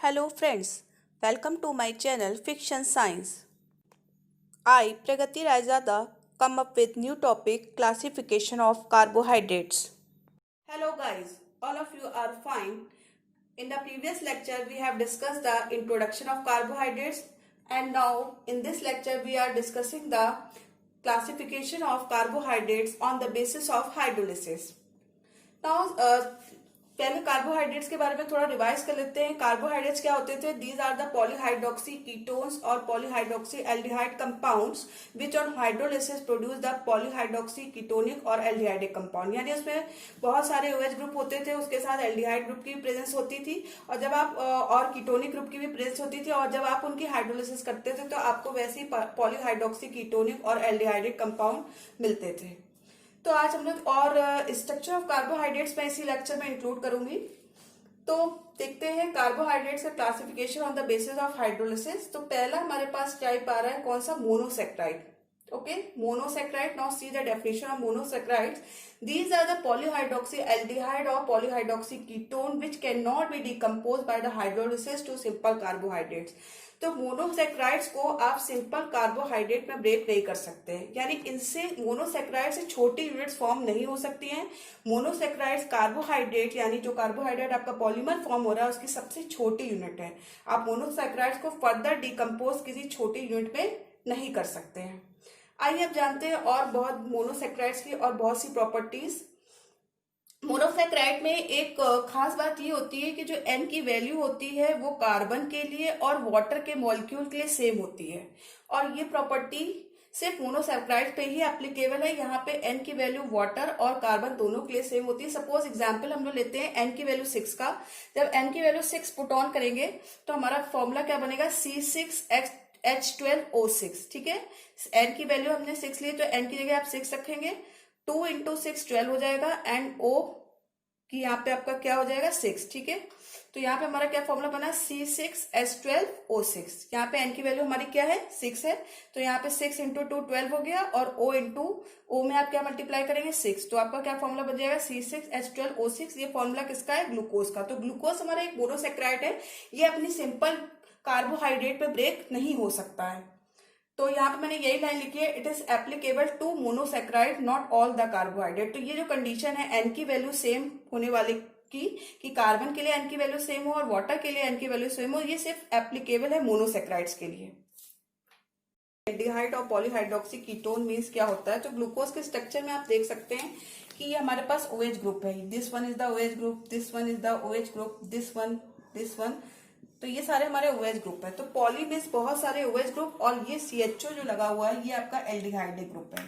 Hello friends, welcome to my channel Fiction Science. I, Pragati Raizada, come up with new topic classification of carbohydrates. Hello guys, all of you are fine. In the previous lecture we have discussed the introduction of carbohydrates and now in this lecture we are discussing the classification of carbohydrates on the basis of hydrolysis. Now पहले carbohydrates के बारे में थोड़ा revise कर लेते हैं। Carbohydrates क्या होते थे? These are the polyhydroxy ketones और polyhydroxy aldehyde compounds which on hydrolysis produce the polyhydroxy ketonic और एल्डिहाइडिक कंपाउंड। यानी उसमें बहुत सारे OH ग्रुप होते थे, उसके साथ एल्डिहाइड ग्रुप की प्रेजेंस होती थी और जब आप और कीटोनिक ग्रुप की भी प्रेजेंस होती थी और जब आप उनकी हाइड्रोलिसिस करते थे तो आपको वैसे ही पॉलीहाइड्रोक्सी कीटोनिक और एल्डिहाइडिक कंपाउंड मिलते थे। तो आज हम लोग और स्ट्रक्चर ऑफ कार्बोहाइड्रेट्स में इसी लेक्चर में इंक्लूड करूंगी। तो देखते हैं कार्बोहाइड्रेट्स का classification on the basis of hydrolysis. तो पहला हमारे पास टाइप आ रहा है कौन सा? Monosaccharide. Okay, monosaccharide. Now see the definition of monosaccharides. These are the polyhydroxyaldehyde or polyhydroxy ketone which cannot be decomposed by the hydrolysis to simple carbohydrates. तो monosaccharides को आप सिंपल कार्बोहाइड्रेट में ब्रेक नहीं कर सकते हैं, यानी इनसे मोनोसेक्राइड से छोटी यूनिट्स फॉर्म नहीं हो सकती हैं। मोनोसेक्राइड्स कार्बोहाइड्रेट यानी जो कार्बोहाइड्रेट आपका पॉलीमर फॉर्म हो रहा है उसकी सबसे छोटी यूनिट है। आप मोनोसेक्राइड्स को फर्दर डिकम्पोज किसी छोटी यूनिट में नहीं कर सकते हैं। आइए अब जानते हैं और बहुत मोनोसेक्राइड्स की और बहुत सी प्रॉपर्टीज। मोनोसेक्राइड में एक खास बात ये होती है कि जो N की वैल्यू होती है वो कार्बन के लिए और वाटर के मॉलिक्यूल के लिए सेम होती है और ये प्रॉपर्टी सिर्फ मोनोसेक्राइड पे ही एप्लीकेबल है। यहाँ पे N की वैल्यू वाटर और कार्बन दोनों के लिए सेम होती है। सपोज एग्जांपल हम लोग लेते हैं N की वैल्यू 6 का। जब N की वैल्यू 6 पुट ऑन करेंगे तो हमारा फॉर्मूला क्या बनेगा? C6H12O6। ठीक है, N की वैल्यू हमने 6 ली तो N की जगह आप 6 रखेंगे, 2 इंटू 6 12 हो जाएगा एंड O की यहाँ पे आपका क्या हो जाएगा? 6। ठीक है, तो यहाँ पे हमारा क्या फॉर्मूला बना? C6H12O6। यहाँ पे N की वैल्यू हमारी क्या है? 6 है, तो यहाँ पे 6 इंटू 2 12 हो गया और O इंटू O में आप क्या मल्टीप्लाई करेंगे? 6। तो आपका क्या फॉर्मूला बन जाएगा? C6H12O6। ये फॉर्मूला किसका है? ग्लूकोज का। तो ग्लूकोज हमारा एक मोनोसेक्राइड है, ये अपनी सिंपल कार्बोहाइड्रेट पे ब्रेक नहीं हो सकता है। तो यहाँ पे मैंने यही लाइन लिखी है, it is applicable to monosaccharide not all the carbohydrate. तो ये जो कंडीशन है N की वैल्यू सेम होने वाले की कि कार्बन के लिए N की वैल्यू सेम हो और वाटर के लिए N की वैल्यू सेम हो, ये सिर्फ एप्लीकेबल है मोनोसेक्राइड्स के लिए। एल्डिहाइड और पॉलीहाइड्रोक्सी कीटोन मीन्स क्या होता है? तो ग्लूकोज के स्ट्रक्चर में आप देख सकते हैं कि ये हमारे पास OH ग्रुप है। This one is the OH group, this one is the OH group, this one, तो ये सारे हमारे OH ग्रुप है। तो पॉली मीन्स बहुत सारे OH ग्रुप और ये CHO जो लगा हुआ है ये आपका एल्डिहाइडिक ग्रुप है।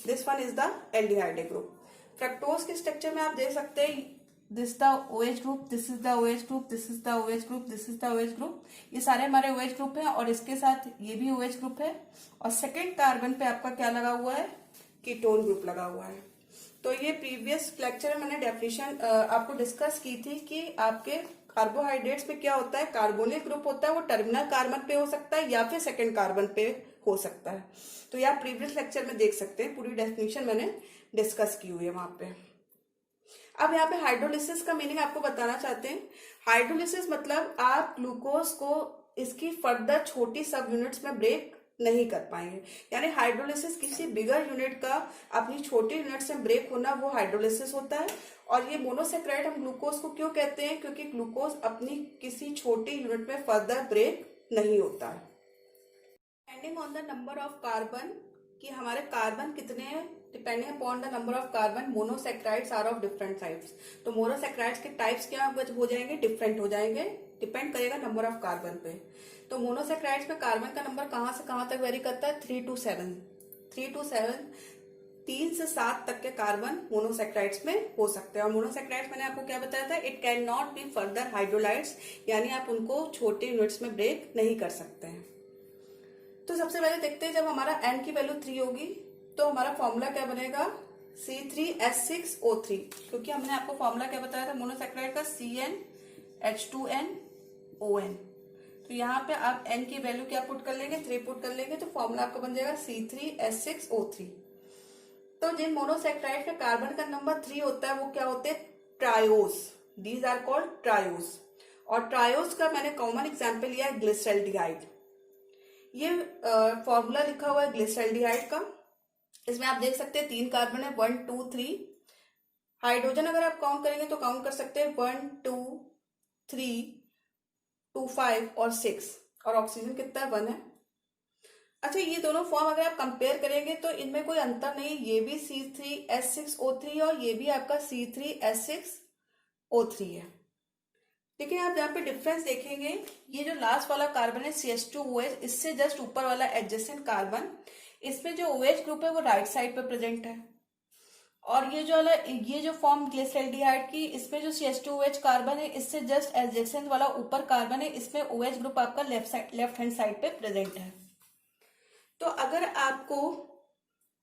This one is the aldehydic group. Fructose के स्ट्रक्चर में आप देख सकते हैं this the OH group, this is the OH group, this is the OH group, this is the OH group. ये सारे हमारे OH ग्रुप हैं और इसके साथ ये भी OH ग्रुप है और सेकेंड कार्बन पे आपका क्या लगा हुआ है? कीटोन ग्रुप लगा हुआ है। तो ये प्रीवियस लेक्चर में मैंने डेफिनेशन आपको डिस्कस की थी कि आपके कार्बोहाइड्रेट्स में क्या होता है? कार्बोनिल ग्रुप होता है, वो टर्मिनल कार्बन पे हो सकता है या फिर सेकेंड कार्बन पे हो सकता है। तो ये आप प्रीवियस लेक्चर में देख सकते हैं, पूरी डेफिनेशन मैंने डिस्कस की हुई है वहां पे। अब यहाँ पे हाइड्रोलिसिस का मीनिंग आपको बताना चाहते हैं। हाइड्रोलिसिस मतलब आप ग्लूकोज को इसकी फर्दर छोटी सब यूनिट्स में ब्रेक नहीं कर पाएंगे, यानी हाइड्रोलिसिस किसी बिगर यूनिट का अपनी छोटी यूनिट से ब्रेक होना वो हाइड्रोलिसिस होता है। और ये मोनोसेक्राइड हम ग्लूकोज को क्यों कहते हैं? क्योंकि ग्लूकोज अपनी किसी छोटी यूनिट में फर्दर ब्रेक नहीं होता है। Depending on the number of carbon, कि हमारे कार्बन कितने हैं, depending upon the number of carbon monosaccharides are of different types. तो मोनोसेक्राइड्स के टाइप्स क्या हो जाएंगे? डिफरेंट हो जाएंगे, डिपेंड करेगा नंबर ऑफ कार्बन पे। तो मोनोसेक्राइड्स में कार्बन का नंबर कहां से कहां तक वेरी करता है? 3 to 7। 3 से 7 तक के कार्बन मोनोसेक्राइड्स में हो सकते हैं। और मोनोसेक्राइड्स मैंने आपको क्या बताया था? It can not be further hydrolysed, यानी आप उनको छोटे यूनिट्स में ब्रेक नहीं कर सकते हैं। तो सबसे पहले देखते हैं, जब हमारा N की वैल्यू 3 होगी तो हमारा फॉर्मूला क्या बनेगा? C3H6O3, क्योंकि हमने आपको फॉर्मूला क्या बताया था मोनोसेक्राइड का? CnH2nOn। तो यहाँ पे आप N की वैल्यू क्या पुट कर लेंगे? 3 पुट कर लेंगे तो फॉर्मूला आपका बन जाएगा C3H6O3। तो जिन मोनोसेक्राइड का कार्बन का नंबर 3 होता है वो क्या होते हैं? Triose. These are called triose. और ट्रायोस का मैंने कॉमन एग्जाम्पल लिया है ग्लिसरॉल्डिहाइड। ये फॉर्मूला लिखा हुआ है ग्लिसरॉल्डिहाइड का। इसमें आप देख सकते हैं 3 कार्बन है, 1 2 3। हाइड्रोजन अगर आप काउंट करेंगे तो काउंट कर सकते हैं 1 2 3 2 5 और 6। और ऑक्सीजन कितना है, 1 है। अच्छा, ये दोनों फॉर्म अगर आप कंपेयर करेंगे तो इनमें कोई अंतर नहीं, ये भी C3H6O3 और ये भी आपका C3H6O3 है। लेकिन आप यहाँ पे डिफरेंस देखेंगे, ये जो लास्ट वाला कार्बन है CH2OH, इससे जस्ट ऊपर वाला एडजेसेंट कार्बन, इसमें जो OH ग्रुप है वो राइट साइड पे प्रेजेंट है। और ये जो फॉर्म ग्लिसरॉल्डिहाइड की, इसमें जो CH2OH कार्बन है, इससे जस्ट एडजेसेंट वाला ऊपर कार्बन है, इसमें OH ग्रुप आपका लेफ्ट हैंड साइड पे प्रेजेंट है। तो अगर आपको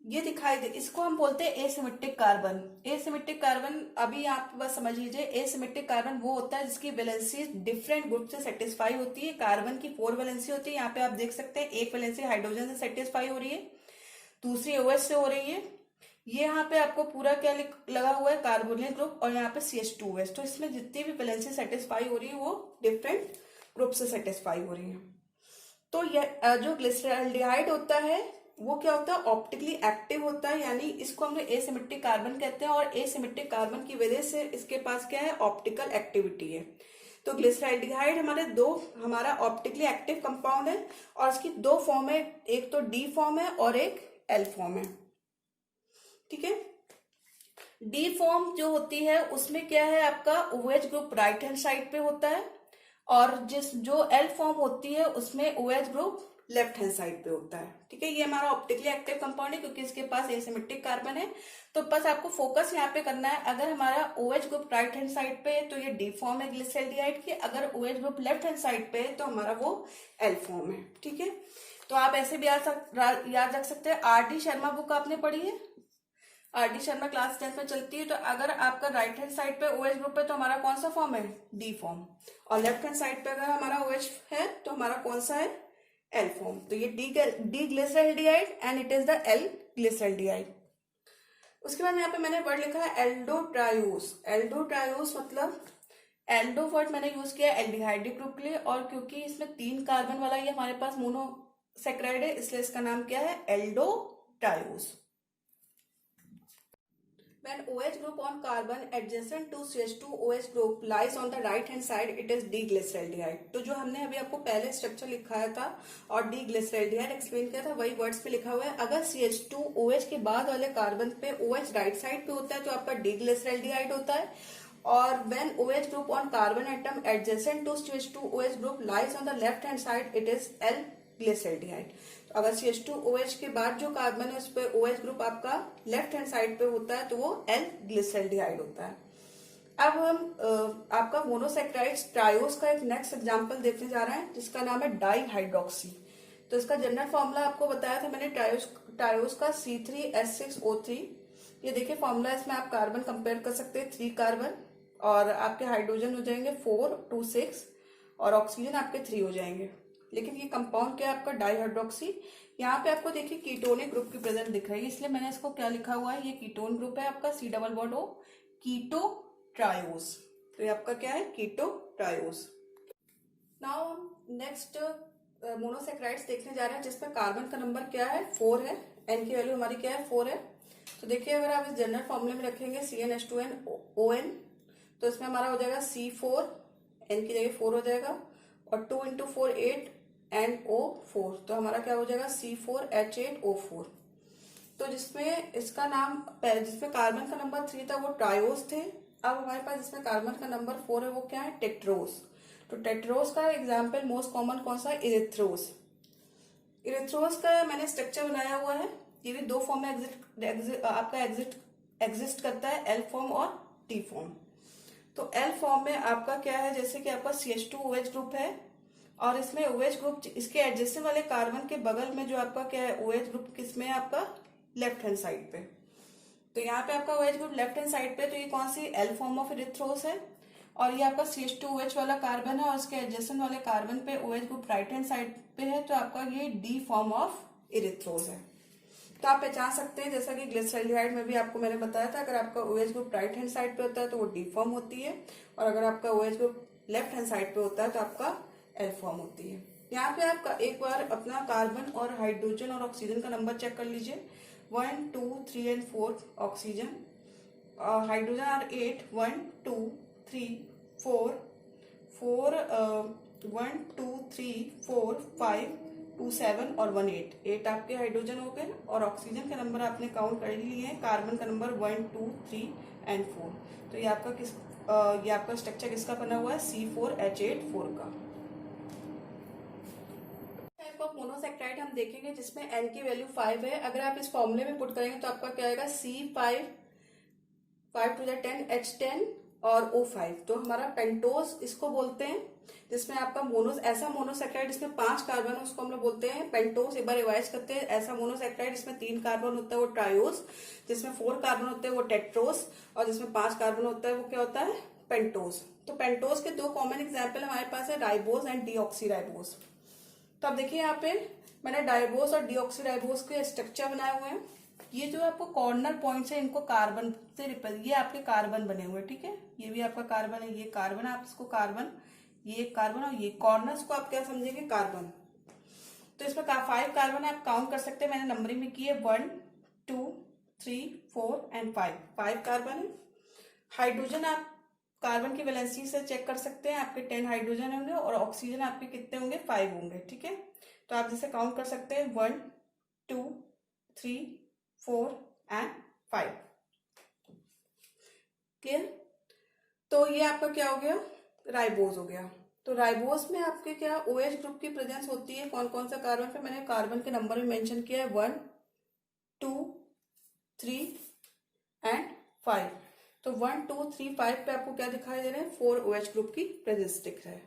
ये दिखाई दे, इसको हम बोलते हैं एसिमेट्रिक कार्बन। एसिमेट्रिक कार्बन अभी आप बस समझ लीजिए, एसिमेट्रिक कार्बन वो होता है जिसकी वैलेंसी डिफरेंट ग्रुप से सेटिस्फाई होती है। कार्बन की 4 वैलेंसी होती है, यहाँ पे आप देख सकते हैं एक वैलेंसी हाइड्रोजन से सेटिस्फाई हो रही है, दूसरी OH से हो रही है। ये यहाँ पे आपको पूरा क्या लगा हुआ है, कार्बोनिल ग्रुप, और यहाँ पे CH2OH। तो इसमें जितनी भी वैलेंसी सेटिस्फाई हो रही है वो डिफरेंट ग्रुप से सेटिस्फाई हो रही है। तो यह जो ग्लिसरॉल्डिहाइड होता है वो क्या होता है, ऑप्टिकली एक्टिव होता है, यानी इसको हम लोग एसिमेट्रिक कार्बन कहते हैं। और एसिमेट्रिक कार्बन की वजह से इसके पास क्या है, ऑप्टिकल एक्टिविटी है। तो ग्लिसरॉल्डिहाइड हमारा ऑप्टिकली एक्टिव कंपाउंड है और इसकी 2 फॉर्म है, एक तो D फॉर्म है और एक L फॉर्म है। ठीक है, D फॉर्म जो होती है उसमें क्या है, आपका OH group right hand side पे होता है, और जो L फॉर्म होती है उसमें OH group left hand side पे होता है। ठीक है, ये हमारा ऑप्टिकली एक्टिव कंपाउंड है क्योंकि इसके पास एसिमेट्रिक कार्बन है। तो बस आपको फोकस यहाँ पे करना है, अगर हमारा OH group right hand side पे है तो ये D फॉर्म है ग्लिसरॉल्डिहाइड की, अगर OH group left hand side पे है तो हमारा वो L फॉर्म है। ठीक है, तो आप ऐसे भी याद रख सकते हैं। RD शर्मा बुक आपने पढ़ी है, RD शर्मा क्लास 10 में चलती है। तो अगर आपका राइट हैंड साइड पे OH ग्रुप है तो हमारा कौन सा फॉर्म है, D फॉर्म, और लेफ्ट हैंड साइड पे अगर हमारा OH है तो हमारा कौन सा है, L फॉर्म। तो ये D glyceraldehyde and it is the L glyceraldehyde. उसके बाद यहाँ पे मैंने वर्ड लिखा है एल्डोट्रायोस। एल्डोट्रायोस मतलब एल्डो वर्ड मैंने यूज किया एल्डिहाइड ग्रुप के लिए, और क्योंकि इसमें 3 कार्बन वाला ये हमारे पास मोनोसेक्राइड है इसलिए इसका नाम क्या है, एल्डोट्रायोस। When OH group on carbon adjacent to CH2OH group lies on the right hand side, it is D-glyceraldehyde। तो जो हमने अभी आपको पहले स्ट्रक्चर लिखाया था और D-glyceraldehyde एक्सप्लेन किया था, वही वर्ड्स पे लिखा हुआ है। अगर CH2OH के बाद वाले कार्बन पे OH राइट साइड पे होता है तो आपका D-glyceraldehyde होता है, और when OH group on carbon atom adjacent to CH2OH group lies on the left hand side, it is L-glyceraldehyde। अगर CH2OH के बाद जो कार्बन है उस पर OH ग्रुप आपका लेफ्ट हैंड साइड पे होता है तो वो L-ग्लिसरॉल्डिहाइड होता है। अब हम आपका मोनोसेक्राइड्स ट्रायोस का एक नेक्स्ट एग्जांपल देखने जा रहे हैं जिसका नाम है डाईहाइड्रोक्सी। तो इसका जनरल फॉर्मूला आपको बताया था मैंने, ट्रायोस का C3H6O3। ये देखिए फॉर्मूला, इसमें आप कार्बन कंपेयर कर सकते हैं, 3 कार्बन, और आपके हाइड्रोजन हो जाएंगे 4 2 6 और ऑक्सीजन आपके 3 हो जाएंगे। लेकिन ये कंपाउंड क्या है आपका, डाईहाइड्रोक्सी। यहाँ पे आपको देखिए कीटोनिक ग्रुप की प्रेजेंट दिख रही है, इसलिए मैंने इसको क्या लिखा हुआ है, ये कीटोन ग्रुप है आपका C+O, कीटो ट्रायोस। तो ये आपका क्या है, कीटो ट्रायोस। नाउ हम नेक्स्ट मोनोसेक्राइड्स देखने जा रहे हैं जिसमें कार्बन का नंबर क्या है, 4 है, एन की वैल्यू हमारी क्या है, 4 है। तो देखिए अगर आप इस जनरल फॉर्मूले में रखेंगे CnH2nOn, तो इसमें हमारा हो जाएगा C4, एन की जगह 4 हो जाएगा, और 2 × 4 8 NO4, तो हमारा क्या हो जाएगा C4H8O4। तो जिसमें इसका नाम जिसमें कार्बन का नंबर 3 था वो ट्रायोस थे। अब हमारे पास जिसमें कार्बन का नंबर 4 है वो क्या है, टेट्रोस। तो टेट्रोस का एग्जाम्पल मोस्ट कॉमन कौन सा है, इरिथ्रोस। इरिथ्रोस का मैंने स्ट्रक्चर बनाया हुआ है, ये भी 2 फॉर्म में आपका एग्जिस्ट करता है, L फॉर्म और T फॉर्म। तो L फॉर्म में आपका क्या है, जैसे कि आपका CH2OH ग्रुप है और इसमें OH ग्रुप इसके एडजेसेंट वाले कार्बन के बगल में जो आपका क्या है, OH ग्रुप किसमें है आपका, लेफ्ट हैंड साइड पे। तो यहाँ पे आपका OH group left hand side पे, तो ये कौन सी, L फॉर्म ऑफ इरिथ्रोस है। और ये आपका CH2OH वाला कार्बन है और इसके एडजेसेंट वाले कार्बन पे OH group right hand side पे है, तो आपका ये D फॉर्म ऑफ इरिथ्रोस है। तो आप पहचान सकते हैं, जैसा कि ग्लिसरॉल्डिहाइड में भी आपको मैंने बताया था, अगर आपका OH group right hand side पे होता है तो वो D फॉर्म होती है, और अगर आपका OH group left hand side पे होता है तो आपका एल फॉर्म होती है। यहाँ पे आप एक बार अपना कार्बन और हाइड्रोजन और ऑक्सीजन का नंबर चेक कर लीजिए। 1 2 3 एंड 4 ऑक्सीजन, हाइड्रोजन आर 8 1 2 3 4 4 1 2 3 4 5 2 7 और 1 8 आपके हाइड्रोजन हो गए और ऑक्सीजन का नंबर आपने काउंट कर ही लिए हैं। कार्बन का नंबर 1 2 3 एंड 4। तो ये आपका स्ट्रक्चर किसका बना हुआ है? C4H8 4 का। टाइप ऑफ मोनोसेक्राइड हम देखेंगे जिसमें N की वैल्यू 5 है। अगर आप इस फॉर्मूले में पुट करेंगे तो आपका क्या आएगा? C5 5 to the 10 H10 और O5। तो हमारा पेंटोज इसको बोलते हैं, जिसमें आपका ऐसा मोनोसेक्राइड जिसमें 5 कार्बन उसको हम लोग बोलते हैं पेंटोज। एक बार रिवाइज करते हैं। ऐसा मोनोसेक्राइड जिसमें 3 कार्बन होता है वो ट्रायोज, जिसमें 4 कार्बन होते हैं वो टेट्रोस, और जिसमें 5 कार्बन होता है वो क्या होता है? पेंटोज। तो पेंटोज के 2 कॉमन एग्जाम्पल हमारे पास है, राइबोज एंड डीऑक्सीराइबोज। तो अब देखिए यहाँ पे मैंने डाइबोज और डीऑक्सीराइबोज के स्ट्रक्चर बनाए हुए हैं। ये जो आपको कॉर्नर पॉइंट्स है इनको कार्बन से रिप्रेजेंट, ये आपके कार्बन बने हुए हैं, ठीक है। ये भी आपका कार्बन है, ये कार्बन, आप इसको कार्बन, ये कार्बन, और ये कॉर्नर्स को आप क्या समझेंगे? कार्बन। तो इसमें 5 कार्बन आप काउंट कर सकते हैं, मैंने नंबरिंग में की है 1 2 3 4 एंड 5 कार्बन है। हाइड्रोजन आप कार्बन की वैलेंसी से चेक कर सकते हैं, आपके 10 हाइड्रोजन होंगे और ऑक्सीजन आपके कितने होंगे? 5 होंगे, ठीक है। तो आप जैसे काउंट कर सकते हैं 1 2 3 4 एंड 5। क्लियर? तो ये आपका क्या हो गया? राइबोज हो गया। तो राइबोज में आपके क्या OH ग्रुप की प्रेजेंस होती है? कौन कौन सा कार्बन पे? मैंने कार्बन के नंबर में मेंशन किया है 1 2 3 एंड 5। तो 1 2 3 5 पे आपको क्या दिखाई दे रहे हैं? 4 OH ग्रुप की प्रेजेंस दिख रहा है।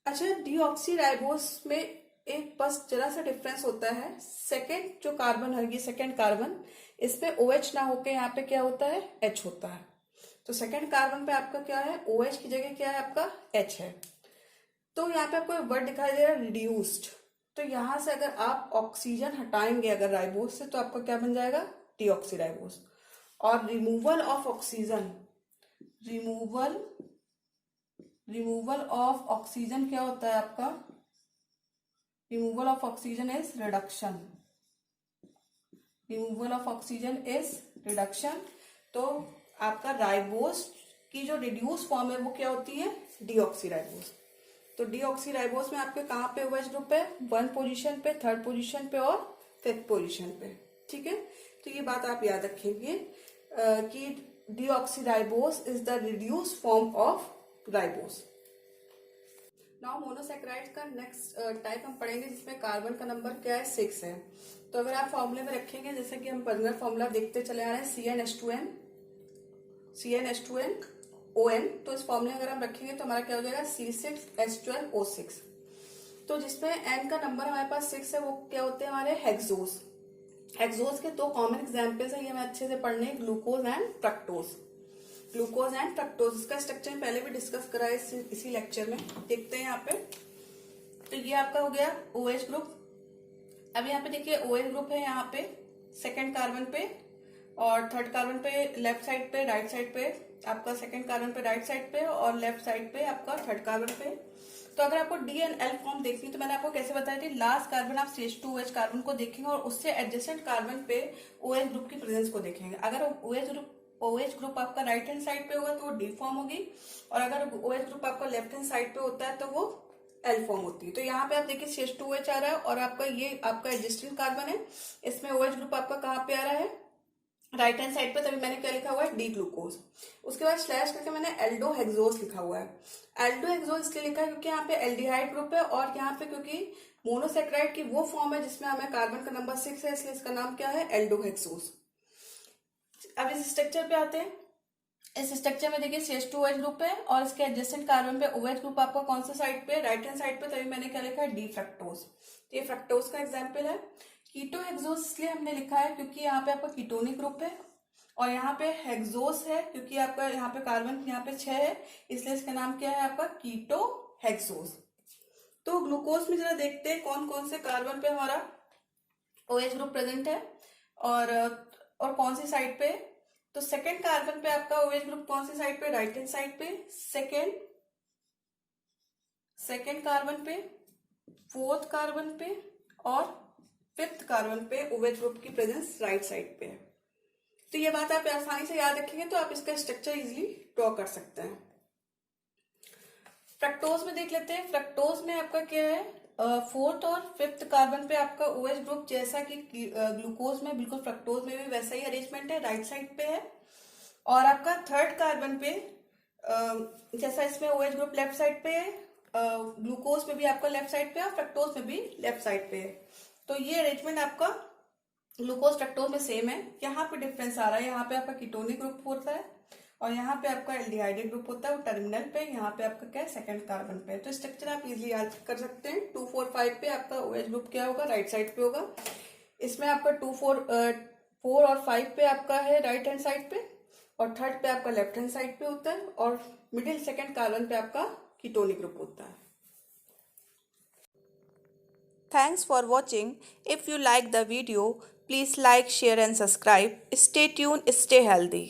अच्छा, डीऑक्सीराइबोज में एक बस जरा सा डिफरेंस होता है। सेकेंड जो कार्बन है, ये सेकेंड कार्बन, इसमें OH ना होके यहाँ पे क्या होता है? H होता है। तो सेकेंड कार्बन पे आपका क्या है? OH की जगह क्या है? आपका H है। तो यहाँ पे आपको वर्ड दिखाई दे रहा है रिड्यूस्ड। तो यहां से अगर आप ऑक्सीजन हटाएंगे अगर राइबोज से, तो आपका क्या बन जाएगा? डीऑक्सीराइबोज। और removal of oxygen, removal of oxygen क्या होता है आपका? Removal of oxygen is reduction. Removal of oxygen is reduction. तो आपका राइबोज की जो रिड्यूस फॉर्म है वो क्या होती है? डीऑक्सीराइबोज। तो डीऑक्सीराइबोज में आपके कहाँ पे OH ग्रुप है? 1 पोजीशन पे, 3rd पोजीशन पे और 5th पोजीशन पे, ठीक है। तो ये बात आप याद रखेंगे कि deoxyribose is the reduce form of ribose. Now monosaccharide का नेक्स्ट टाइप हम पढ़ेंगे जिसमें कार्बन का नंबर क्या है? 6 है। तो अगर आप फॉर्मूले में रखेंगे, जैसे कि हम पर्सनल फॉर्मूला देखते चले आ रहे हैं, CnH2n ON, तो इस फॉर्मूले अगर हम रखेंगे तो हमारा क्या हो जाएगा? C6H12O6। तो जिसमें N का नंबर हमारे पास 6 है वो क्या होते हैं? हमारे हेक्सोज। हेक्सोज के 2 कॉमन एग्जाम्पल्स है, ये हमें अच्छे से पढ़ने, glucose and fructose. Glucose and fructose, इसका स्ट्रक्चर पहले भी डिस्कस करा है इसी लेक्चर में, देखते हैं यहाँ पे। तो ये आपका हो गया OH ग्रुप। अब यहाँ पे देखिए OH ग्रुप है यहाँ पे सेकेंड कार्बन पे, और 3rd कार्बन पे लेफ्ट साइड पे, राइट साइड पे आपका सेकेंड कार्बन पे राइट साइड पे, और लेफ्ट साइड पे आपका 3rd कार्बन पे। तो अगर आपको D एंड L फॉर्म देखनी है तो मैंने आपको कैसे बताया थी, लास्ट कार्बन आप CH2OH कार्बन को देखेंगे और उससे एडजेसेंट कार्बन पे OH ग्रुप की प्रेजेंस को देखेंगे। अगर OH ग्रुप आपका राइट हैंड साइड पे होगा तो वो D फॉर्म होगी, और अगर OH ग्रुप आपका लेफ्ट हैंड साइड पे होता है तो वो L फॉर्म होती है। तो यहाँ पे आप देखिए CH2OH आ रहा है और आपका ये आपका एडजेस्टेंट कार्बन है, इसमें OH ग्रुप आपका कहाँ पे आ रहा है? राइट हैंड साइड पे। तभी मैंने क्या लिखा हुआ है? D glucose. उसके बाद स्लैश करके मैंने एल्डोहेक्सोज लिखा हुआ है। एल्डोहेक्सोज इसलिए लिखा है क्योंकि यहाँ पे एल्डिहाइड ग्रुप है, और यहाँ पे क्योंकि मोनोसेक्राइड की वो फॉर्म है जिसमें हमें कार्बन का नंबर 6 है, इसलिए इसका नाम क्या है? एल्डोहेक्सोज। अब इस स्ट्रक्चर पे आते हैं। इस स्ट्रक्चर में देखिए CH2OH ग्रुप है और इसके एडजेसेंट कार्बन पे OH ग्रुप आपका कौन सा साइड पे? राइट हैंड साइड पे। तभी मैंने क्या लिखा है? D fructose. तो ये फ्रक्टोज का एग्जाम्पल है। कीटोहेक्सोज इसलिए हमने लिखा है क्योंकि यहाँ पे आपका कीटोनिक ग्रुप है, और यहाँ पे हेक्सोस है क्योंकि आपका यहाँ पे कार्बन यहाँ पे 6 है, इसलिए इसका नाम क्या है? आपका कीटोहेक्सोस। तो ग्लूकोज में जरा देखते हैं कौन कौन से कार्बन पे हमारा OH ग्रुप प्रेजेंट है और कौन सी साइड पे। तो सेकेंड कार्बन पे आपका OH ग्रुप कौन सी साइड पे? राइट हैंड साइड पे। सेकेंड सेकेंड कार्बन पे, फोर्थ कार्बन पे और फिफ्थ कार्बन पे OH ग्रुप की प्रेजेंस राइट साइड पे है। तो ये बात आप आसानी से याद रखेंगे तो आप इसका स्ट्रक्चर इजीली ड्रॉ कर सकते हैं। फ्रक्टोज में देख लेते हैं। फ्रक्टोज में आपका क्या है, फोर्थ और फिफ्थ कार्बन पे आपका OH ग्रुप जैसा कि ग्लूकोज में, बिल्कुल फ्रक्टोज में भी वैसा ही अरेंजमेंट है, राइट साइड पे है। और आपका थर्ड कार्बन पे जैसा इसमें OH ग्रुप लेफ्ट साइड पे है, ग्लूकोज में भी आपका लेफ्ट साइड पे है, फ्रक्टोज में भी लेफ्ट साइड पे है। तो ये अरेंजमेंट आपका ग्लूकोज फ्रक्टोज में सेम है। यहाँ पे डिफरेंस आ रहा है, यहाँ पे आपका कीटोनिक ग्रुप होता है और यहाँ पे आपका एल्डिहाइडेड ग्रुप होता है, वो टर्मिनल पे, यहाँ पे आपका क्या है, सेकंड कार्बन पे। तो स्ट्रक्चर आप इजीली याद कर सकते हैं। 2 4 5 पे आपका OH ग्रुप क्या होगा, राइट साइड पे होगा। इसमें आपका 2 4 और 5 पे आपका है राइट हैंड साइड पे, और थर्ड पे आपका लेफ्ट हैंड साइड पे होता है, और मिडिल सेकंड कार्बन पे आपका कीटोनिक ग्रुप होता है। Thanks for watching. If you like the video, please like, share and subscribe. Stay tuned, stay healthy.